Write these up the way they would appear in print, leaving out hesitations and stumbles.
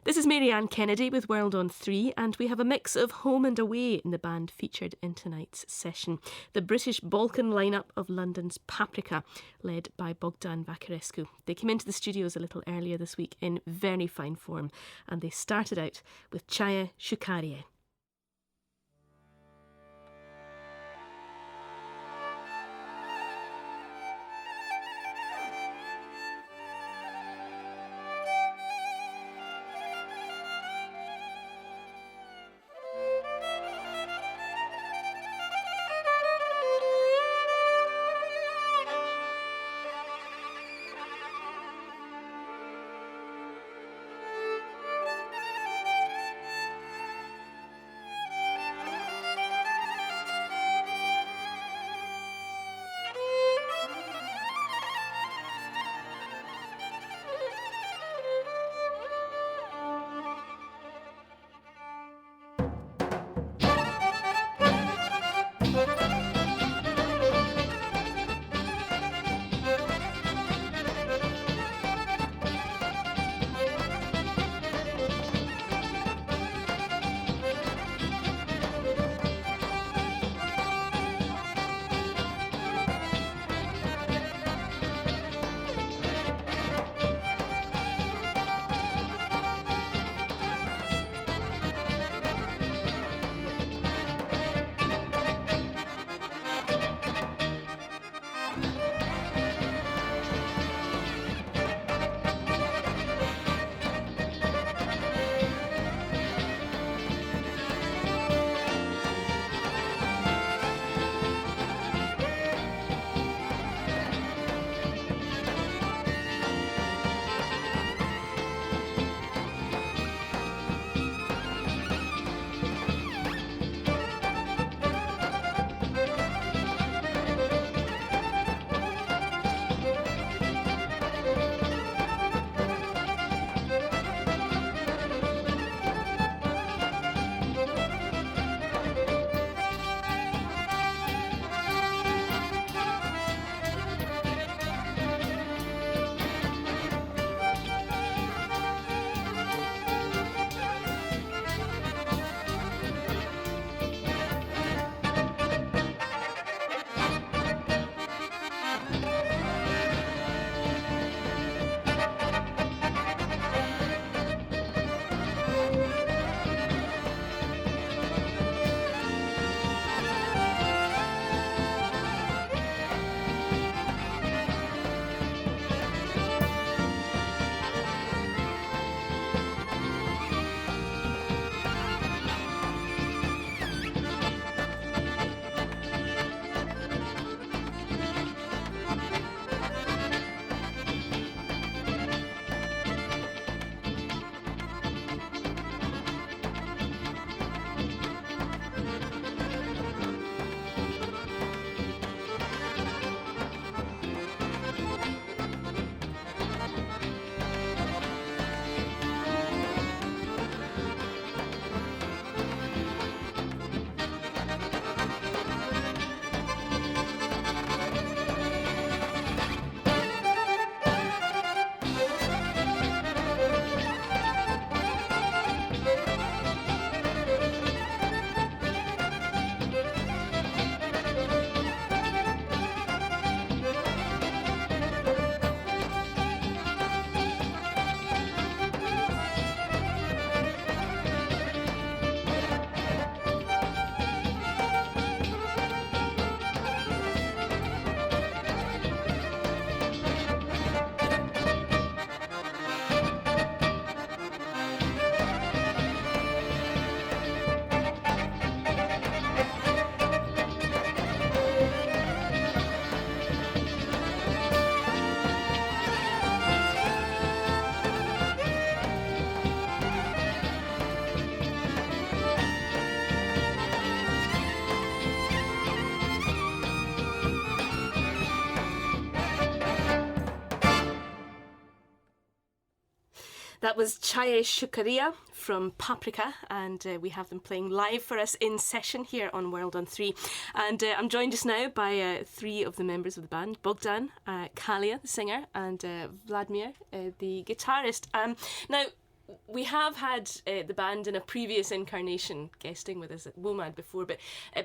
This is Marianne Kennedy with World on 3, and we have a mix of home and away in the band featured in tonight's session. The British Balkan lineup of London's Paprika, led by Bogdan Vacarescu. They came into the studios a little earlier this week in very fine form, and they started out with Caje Sukarije. That was Caje Sukarije from Paprika, and we have them playing live for us in session here on World on 3. And I'm joined just now by three of the members of the band: Bogdan, Kalia, the singer, and Vladimir, the guitarist. Now, we have had the band in a previous incarnation guesting with us at WOMAD before, but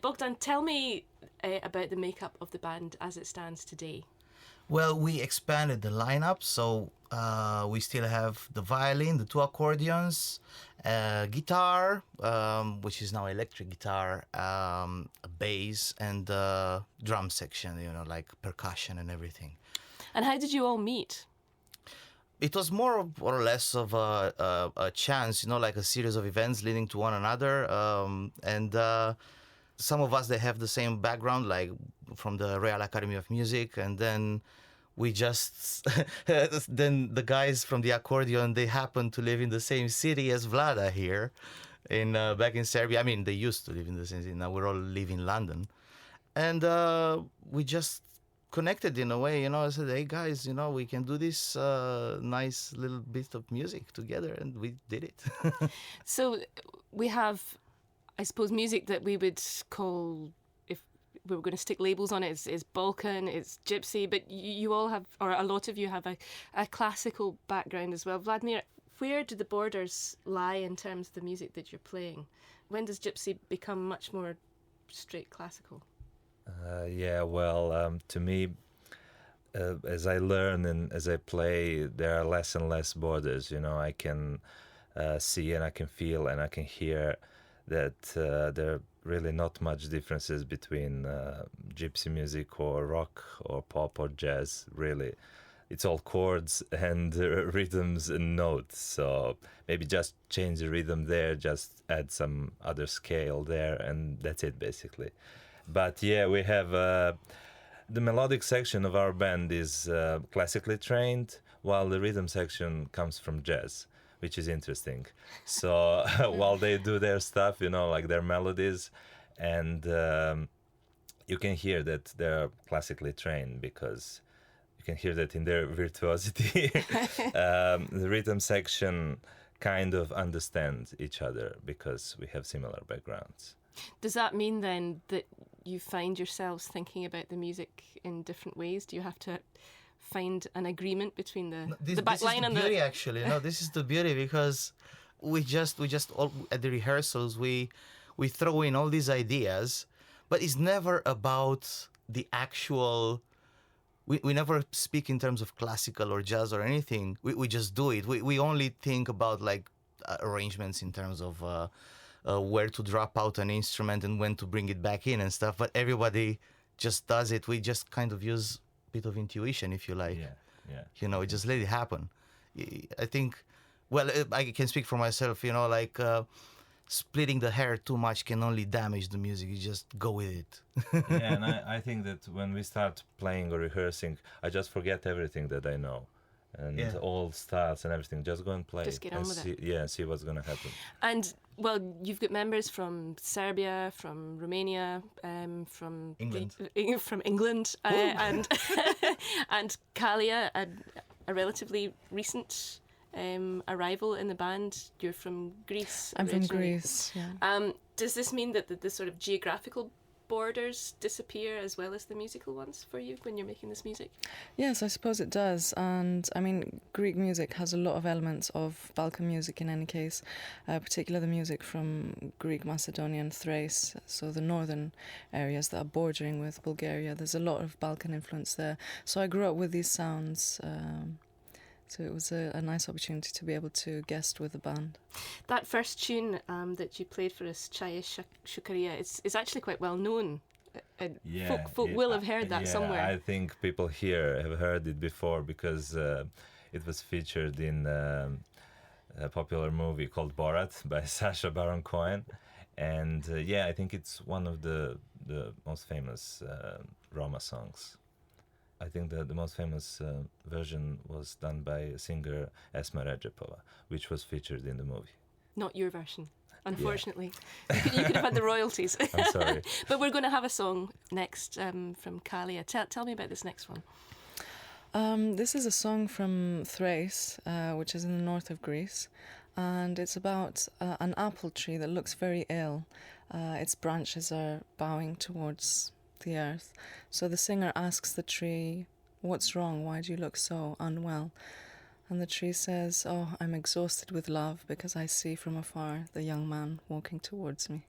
Bogdan, tell me about the makeup of the band as it stands today. Well, we expanded the lineup, so we still have the violin, the 2 accordions, guitar, which is now electric guitar, a bass, and drum section, like percussion and everything. And how did you all meet? It was more or less of a chance, like a series of events leading to one another. And some of us, they have the same background, like from the Real Academy of Music. And then we just, then the guys from the accordion, they happen to live in the same city as Vlada here, back in Serbia. I mean, they used to live in the same city. Now we all live in London. And we just connected in a way, I said, hey guys, we can do this nice little bit of music together, and we did it. So we have, I suppose, music that we would call, if we were going to stick labels on it, is Balkan, it's Gypsy, but you all have, or a lot of you have a classical background as well. Vladimir, where do the borders lie in terms of the music that you're playing? When does Gypsy become much more straight classical? To me, as I learn and as I play, there are less and less borders. I can see and I can feel and I can hear that there are really not much differences between gypsy music or rock or pop or jazz, really. It's all chords and rhythms and notes. So maybe just change the rhythm there, just add some other scale there, and that's it basically. But yeah, we have the melodic section of our band is classically trained, while the rhythm section comes from jazz, which is interesting. So while they do their stuff, like their melodies, and you can hear that they're classically trained because you can hear that in their virtuosity. The rhythm section kind of understands each other because we have similar backgrounds. Does that mean then that you find yourselves thinking about the music in different ways? Do you have to find an agreement between the back line and the... This is the beauty, actually. This is the beauty, because we just all, at the rehearsals, we throw in all these ideas, but it's never about the actual... We never speak in terms of classical or jazz or anything. We just do it. We only think about like arrangements in terms of... where to drop out an instrument and when to bring it back in and stuff, but everybody just does it. We just kind of use a bit of intuition, if you like. Yeah. Just let it happen. I think, well, I can speak for myself, like splitting the hair too much can only damage the music. You just go with it. Yeah, and I think that when we start playing or rehearsing, I just forget everything that I know. And all styles and everything, just go and play. Just get on with it. Yeah, see what's going to happen. And, well, you've got members from Serbia, from Romania, from England, and and Kalia, a relatively recent arrival in the band. You're from Greece. I'm from Greece, yeah. Does this mean that the sort of geographical borders disappear as well as the musical ones for you when you're making this music? Yes, I suppose it does. And I mean, Greek music has a lot of elements of Balkan music in any case, particularly the music from Greek, Macedonia and Thrace, so the northern areas that are bordering with Bulgaria. There's a lot of Balkan influence there. So I grew up with these sounds. So it was a nice opportunity to be able to guest with the band. That first tune that you played for us, Caje Sukarije, it's actually quite well known. Folk will have heard that somewhere. I think people here have heard it before because it was featured in a popular movie called Borat by Sacha Baron Cohen. And I think it's one of the most famous Roma songs. I think that the most famous version was done by singer Esma Recepova, which was featured in the movie. Not your version, unfortunately. Yeah. You could have had the royalties. I'm sorry. But we're going to have a song next from Kalia. Tell me about this next one. This is a song from Thrace, which is in the north of Greece. And it's about an apple tree that looks very ill. Its branches are bowing towards the earth. So the singer asks the tree, "What's wrong? Why do you look so unwell?" And the tree says, "Oh, I'm exhausted with love because I see from afar the young man walking towards me."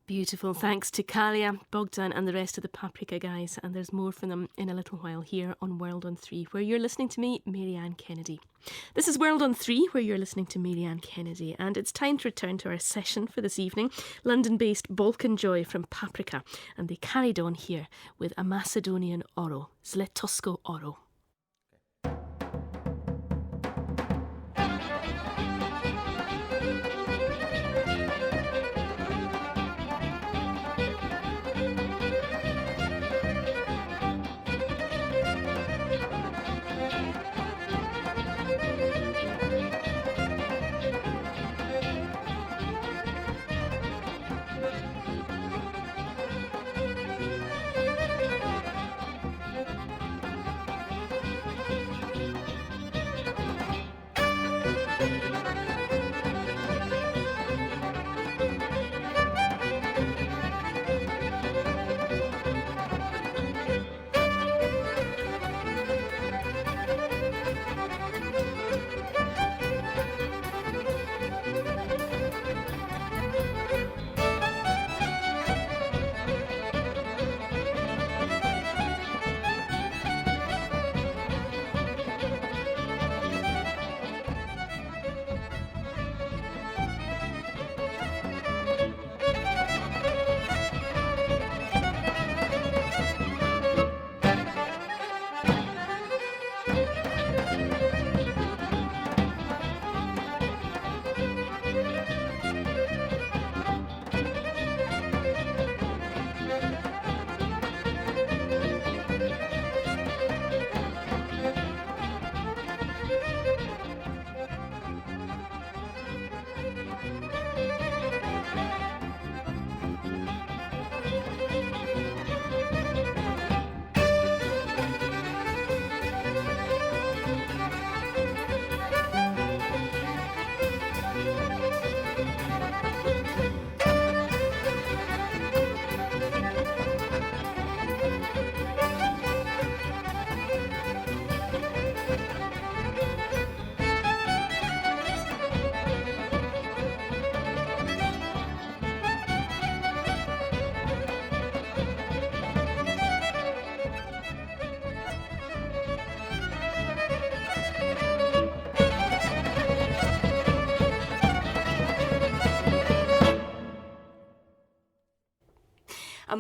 Beautiful. Thanks to Kalia, Bogdan and the rest of the Paprika guys. And there's more from them in a little while here on World on 3, where you're listening to me, Marianne Kennedy. This is World on 3, where you're listening to Marianne Kennedy. And it's time to return to our session for this evening. London-based Balkan Joy from Paprika. And they carried on here with a Macedonian Oro, Zlestosko Oro.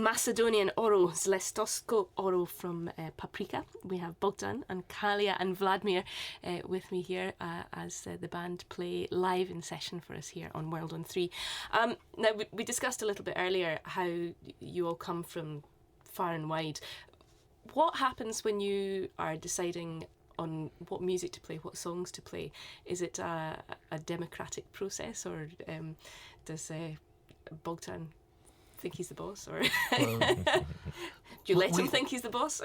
Macedonian Oro, Zlestosko Oro from Paprika. We have Bogdan and Kalia and Vladimir with me here as the band play live in session for us here on World on 3. Now, we discussed a little bit earlier how you all come from far and wide. What happens when you are deciding on what music to play, what songs to play? Is it a democratic process, or does Bogdan think he's the boss, or do you let him think he's the boss?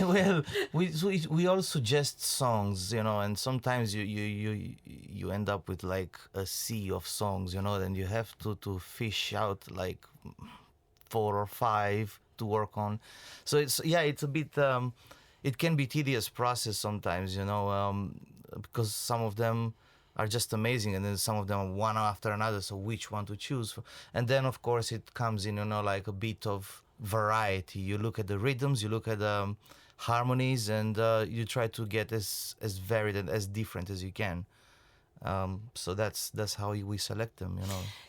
Well, we all suggest songs, and sometimes you end up with like a sea of songs, and you have to fish out like 4 or 5 to work on. So it's a bit it can be tedious process sometimes, because some of them are just amazing, and then some of them are one after another, so which one to choose? And then of course it comes in, like a bit of variety. You look at the rhythms, you look at the harmonies, and you try to get as varied and as different as you can. So that's how we select them,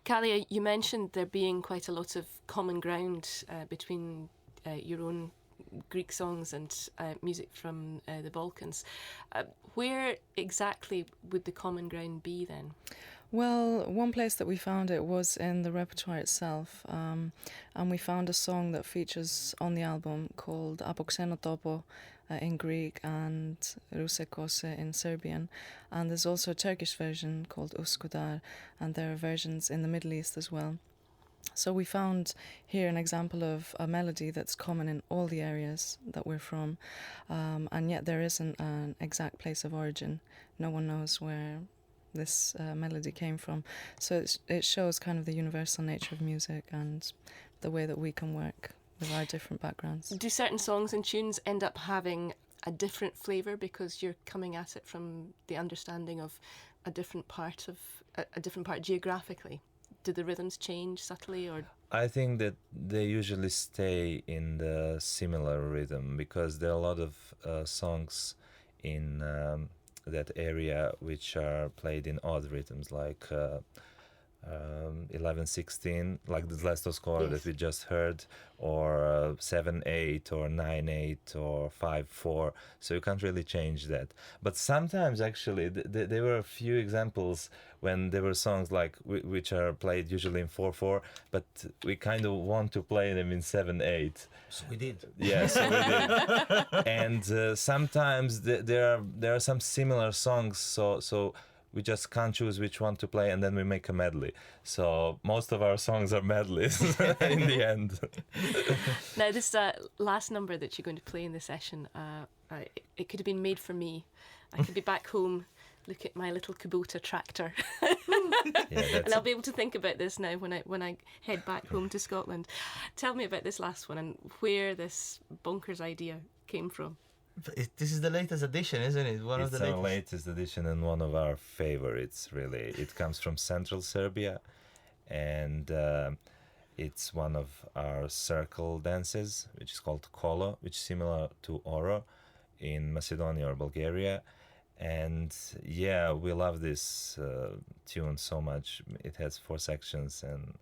Kalia, you mentioned there being quite a lot of common ground between your own Greek songs and music from the Balkans. Where exactly would the common ground be then? Well, one place that we found it was in the repertoire itself, and we found a song that features on the album called Apoxenotopo in Greek and Rusekose in Serbian, and there's also a Turkish version called Uskudar, and there are versions in the Middle East as well. So we found here an example of a melody that's common in all the areas that we're from, and yet there isn't an exact place of origin. No one knows where this melody came from. So it shows kind of the universal nature of music and the way that we can work with our different backgrounds. Do certain songs and tunes end up having a different flavour because you're coming at it from the understanding of a different part geographically? Do the rhythms change subtly, or? I think that they usually stay in the similar rhythm, because there are a lot of songs in that area which are played in odd rhythms, like 11/16, like the Zlestosko Oro that we just heard, or 7/8, or 9/8, or 5/4. So you can't really change that. But sometimes, actually, there were a few examples when there were songs like which are played usually in 4/4, but we kind of want to play them in 7/8. So we did. Yeah, so we did. And sometimes there are some similar songs, so we just can't choose which one to play, and then we make a medley. So most of our songs are medleys in the end. Now, this last number that you're going to play in the session, it could have been made for me. I could be back home, look at my little Kubota Traktor, and I'll be able to think about this now when I head back home to Scotland. Tell me about this last one and where this bonkers idea came from. This is the latest edition, isn't it? It's our latest edition and one of our favorites, really. It comes from central Serbia, and it's one of our circle dances, which is called kolo, which is similar to Oro in Macedonia or Bulgaria. And yeah, we love this tune so much. It has 4 sections, and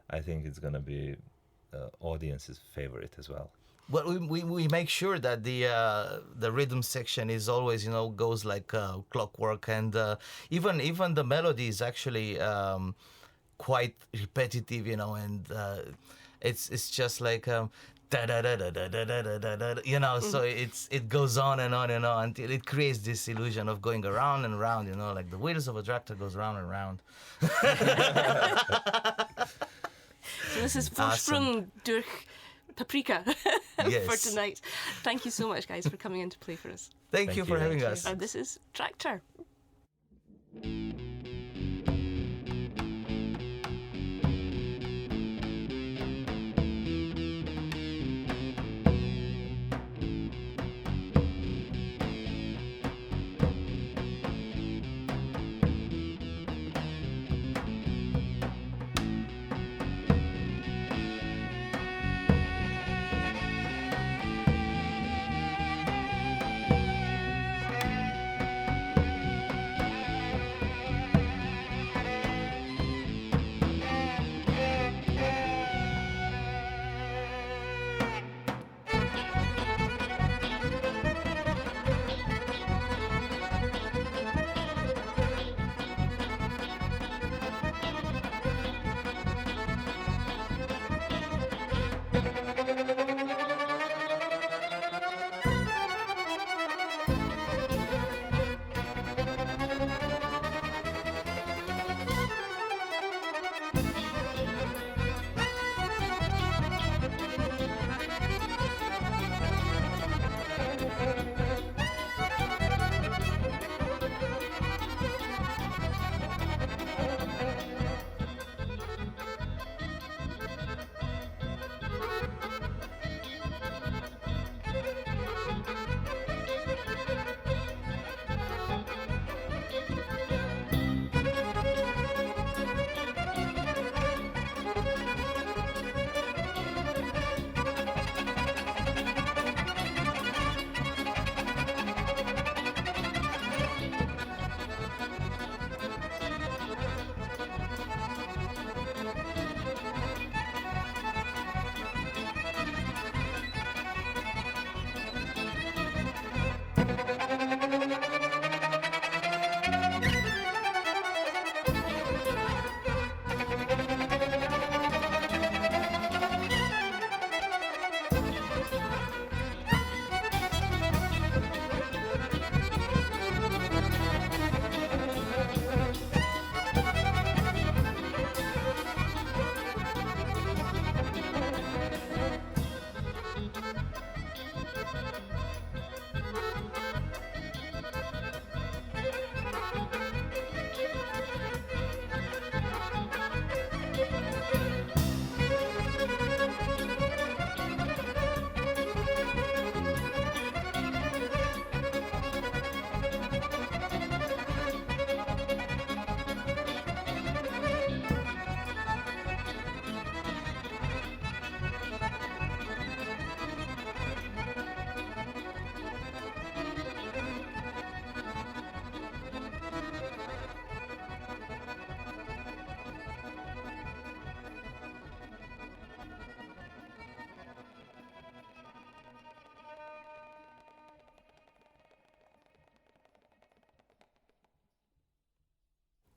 I think it's going to be audience's favorite as well. Well, we make sure that the rhythm section is always, goes like clockwork, and even the melody is actually quite repetitive, and it's just like da da da da da da da da da, so it goes on and on and on until it creates this illusion of going around and around, like the wheels of a tractor goes round and round. So this is Vorsprung durch Paprika for tonight. Thank you so much, guys, for coming in to play for us. Thank you for having us. And this is Traktor.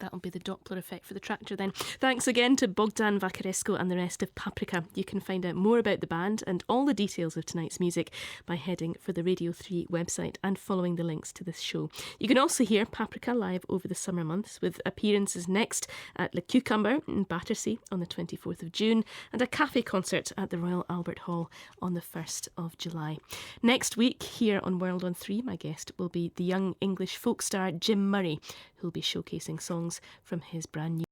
That'll be the Doppler effect for the Traktor then. Thanks again to Bogdan Vakarescu and the rest of Paprika. You can find out more about the band and all the details of tonight's music by heading for the Radio 3 website and following the links to this show. You can also hear Paprika live over the summer months, with appearances next at Le Cucumber in Battersea on the 24th of June and a cafe concert at the Royal Albert Hall on the 1st of July. Next week here on World on 3, my guest will be the young English folk star Jim Murray, who'll be showcasing songs from his brand new